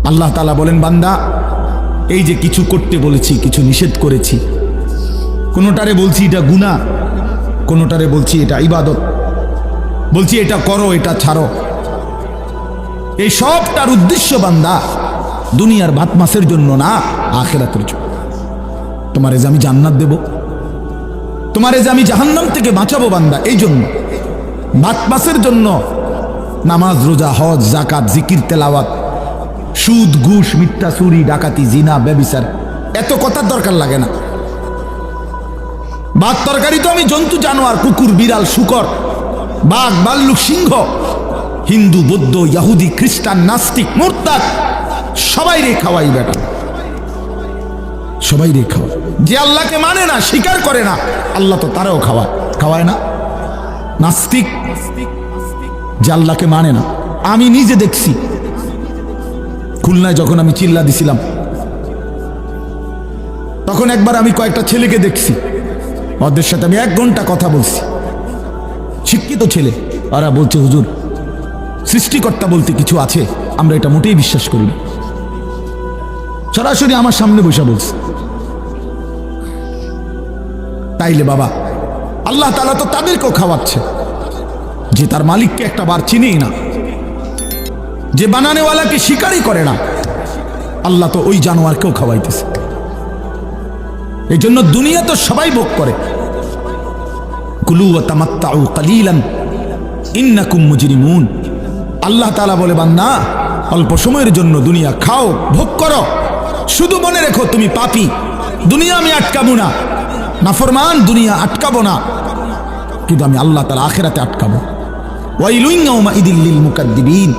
আল্লাহ তাআলা বলেন, বান্দা এই যে কিছু করতে বলেছি, কিছু নিষেধ করেছি, কোনোটারে বলছি এটা গুনাহ, কোনোটারে বলছি এটা ইবাদত, বলছি এটা করো এটা ছাড়ো। এই সবটার উদ্দেশ্য বান্দা দুনিয়ার ভাত মাছের জন্য না, আখিরাতের জন্য। তোমারে যে আমি জান্নাত দেব, তোমারে যে আমি জাহান্নাম থেকে বাঁচাবো বান্দা, এই জন্য। ভাত মাছের জন্য নামাজ, রোজা, হজ, যাকাত, জিকির, তেলাওয়াত, সুদ, ঘুষ, মিথ্যা, চুরি, ডাকাতি, জিনা, ব্যভিচার, এত কথার দরকার লাগে না। ভাত তরকারি তো আমি জন্তু জানোয়ার, কুকুর, বিড়াল, শুকর, বাঘ, ভাল্লুক, সিংহ, হিন্দু, বৌদ্ধ, ইহুদি, খ্রিস্টান, নাস্তিক, মুরতাদ, সবাই রে খাওয়াই বেটা, সবাই রে খাওয়া। যে আল্লাহকে মানে না, স্বীকার করে না, আল্লাহ তো তারাও খাওয়ায় না। নাস্তিক যে আল্লাহকে মানে না, আমি নিজে দেখছি খুলনায় যখন আমি চিল্লা দিছিলাম, তখন একবার আমি কয়েকটা ছেলেকে দেখছি, ওদের সাথে আমি 1 ঘন্টা কথা বলছি। শিক্ষিত ছেলে, ওরা বলছে হুজুর সৃষ্টিকর্তা বলতে কিছু আছে, আমরা এটা মোটেই বিশ্বাস করি না। সরাসরি আমার সামনে বসে বলছে। তাইলে বাবা আল্লাহ তাআলা তো তাদেরকেও খাওয়াচ্ছে যে তার মালিককে একটা বার চিনেই না, যে বানানেওয়ালাকে স্বীকারই করে না। আল্লাহ তো ওই জানোয়ারকেও খাওয়াইতেছে। এই জন্য দুনিয়া তো সবাই ভোগ করে। কুলু ওয়া তামাত্তাউ কালিলান ইন্নাকুম মুজরিমুন। আল্লাহ তাআলা বলে, বান্দা অল্প সময়ের জন্য দুনিয়া খাও, ভোগ করো, শুধু মনে রেখো তুমি পাপী। দুনিয়া আমি আটকাবো না, নাফরমান দুনিয়া আটকাবো না, কিন্তু আমি আল্লাহ তাআলা আখিরাতে আটকাবো। ওয়াইলুন ইয়াউমাইদিন লিল মুকাদ্দিবিন।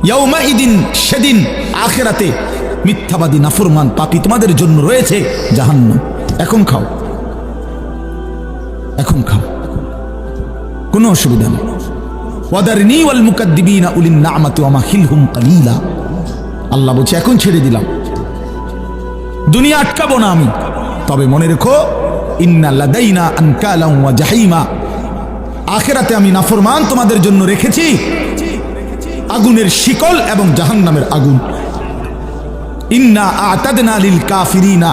ইয়াউমাইদিন, সেদিন আখিরাতে মিথ্যাবাদী, নাফরমান, পাপী তোমাদের জন্য রয়েছে জাহান্নাম। এখন খাও, এখন খাও, কোনো অসুবিধা নেই। ওয়াদারনি ওয়াল মুকাদ্দিবিনা উলিন নি'মাতি ওয়া মাহিলহুম কালিলা। আল্লাহ বলছে এখন ছেড়ে দিলাম, দুনিয়া আটকাবো না আমি, তবে মনে রেখো ইন্না লাদাইনা আনকালাম ওয়া জাহিমা। আখিরাতে আমি নাফরমান তোমাদের জন্য রেখেছি আগুনের শিকল এবং জাহান্নামের আগুন। ইন্না আ'তাদনা লিল কাফিরিনা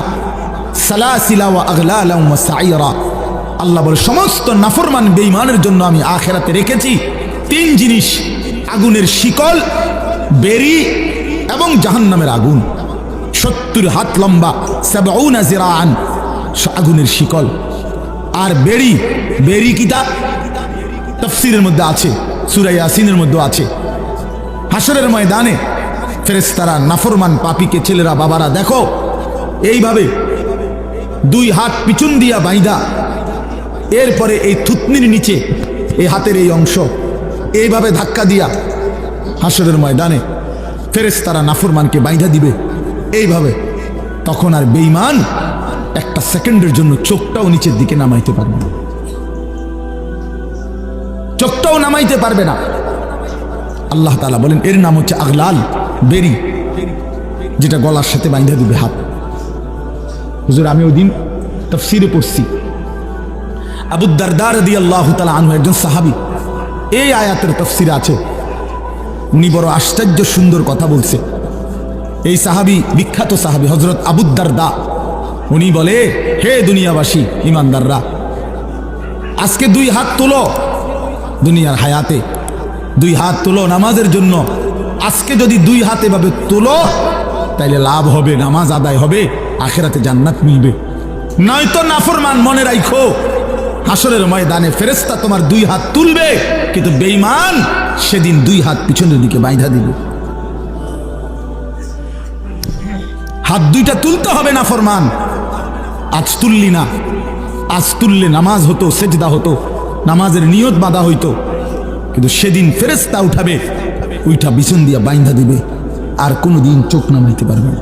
সালাসিলা ওয়া আগলালাম ওয়া সাইরা। আল্লাহ বলে সমস্ত নাফরমান বেঈমানের জন্য আমি আখিরাতে রেখেছি 3 জিনিস, আগুনের শিকল, বেরি এবং জাহান্নামের আগুন। 70 হাত লম্বা, 70 জিরাআন আগুনের শিকল। আর বেরি, বেরি কিতা তাফসীরের মধ্যে আছে, সূরা ইয়াসিনের মধ্যে আছে। হাসরের ময়দানে ফেরেশতারা নাফরমান পাপীকে, ছেলেরা, বাবারা, দেখো এইভাবে 2 হাত পিছন দিয়া বাইদা, এরপরে এই থুতনির নিচে এই হাতের এই অংশ এইভাবে ধাক্কা দিয়া হাসরের ময়দানে ফেরেশতারা নাফরমানকে বাইধা দিবে এইভাবে। তখন আর বেঈমান 1 সেকেন্ডের জন্য চোখটাও নিচের দিকে নামাইতে পারবে না, চোখটাও নামাইতে পারবে না। আল্লাহ তাআলা বলেন এর নাম হচ্ছে আগলাল, বেরি, যেটা গলার সাথে বাইধা দিবে হাত। হুজুর আমি ওই দিন তাফসীরে পড়ছি, আবু দারদা রাদিয়াল্লাহু তাআলা আনহু একজন সাহাবী, এই আয়াতের তাফসীরে আছে। উনি বড় আশ্চর্য সুন্দর কথা বলছে। এই সাহাবী বিখ্যাত সাহাবী হযরত আবু দারদা। উনি বলে, হে দুনিয়াবাসী, ইমানদাররা, আজকে 2 হাত তোলো, দুনিয়ার হায়াতে 2 হাত তোলো নামাজের জন্য। আজকে যদি 2 হাত এভাবে তোলো তাইলে লাভ হবে, নামাজ আদায় হবে, আখিরাতে জান্নাত মিলবে। নয়তো নাফরমান, মনে রাখো হাসরের ময়দানে ফেরেশতা তোমার 2 হাত তুলবে, কিন্তু বেঈমান সেদিন 2 হাত পিছনের দিকে বাইধা দিবে। হাত 2টা তুলতে হবে নাফরমান। আজ তুললি না, আজ তুললে নামাজ হতো, সেজদা হতো, নামাজের নিয়ত বাঁধা হইতো, কিন্তু সেদিন ফেরেশতা উঠাবে, ওইটা পিছন দিয়া বাইন্ধা দিবে, আর কোনোদিন চোখ নামাইতে পারবে না।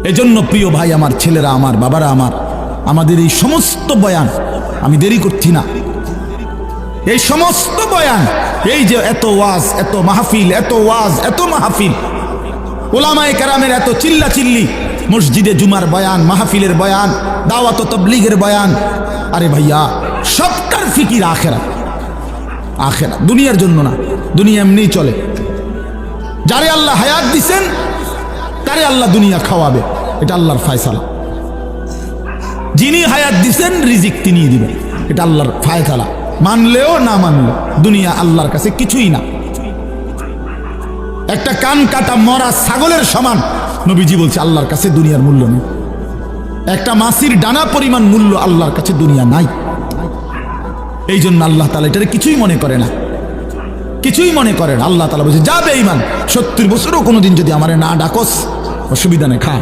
এজন্য প্রিয় ভাই আমার, ছেলেরা আমার, বাবারা আমার, আমাদের এই সমস্ত বয়ান, আমি দেরি করছি না, এই সমস্ত বয়ান, এই যে এত ওয়াজ, এত মাহফিল, এত ওয়াজ, এত মাহফিল, উলামায়ে কেরামের এত চিল্লা চিল্লি, মসজিদে জুমার বয়ান, মাহফিলের বয়ান, দাওয়াত ও তাবলীগের বয়ান, আরে ভাইয়া সবটার ফিকির আখিরাত। আখিরাত দুনিয়ার জন্য না, দুনিয়া এমনিই চলে। যারে আল্লাহ হায়াত দিছেন তারে আল্লাহ দুনিয়া খাওয়াবে, এটা আল্লাহর ফয়সালা। যিনি হায়াত দিছেন রিজিক তিনি দিবেন, এটা আল্লাহর ফয়সালা। মানলেও না মানলেও দুনিয়া আল্লাহর কাছে কিছুই না। একটা কান কাটা মরা ছাগলের সমান নবীজি বলছে আল্লাহর কাছে দুনিয়ার মূল্য নেই। একটা মাছির ডানা পরিমাণ মূল্য আল্লাহর কাছে দুনিয়া নাই। এই জন্য আল্লাহ তাআলা এটারে কিছুই মনে করে না, কিছুই মনে করেন। আল্লাহ তাআলা বলছে যা বেঈমান, 70 বছরও কোনোদিন যদি আমারে না ডাকস অসুবিধা নেই, খা।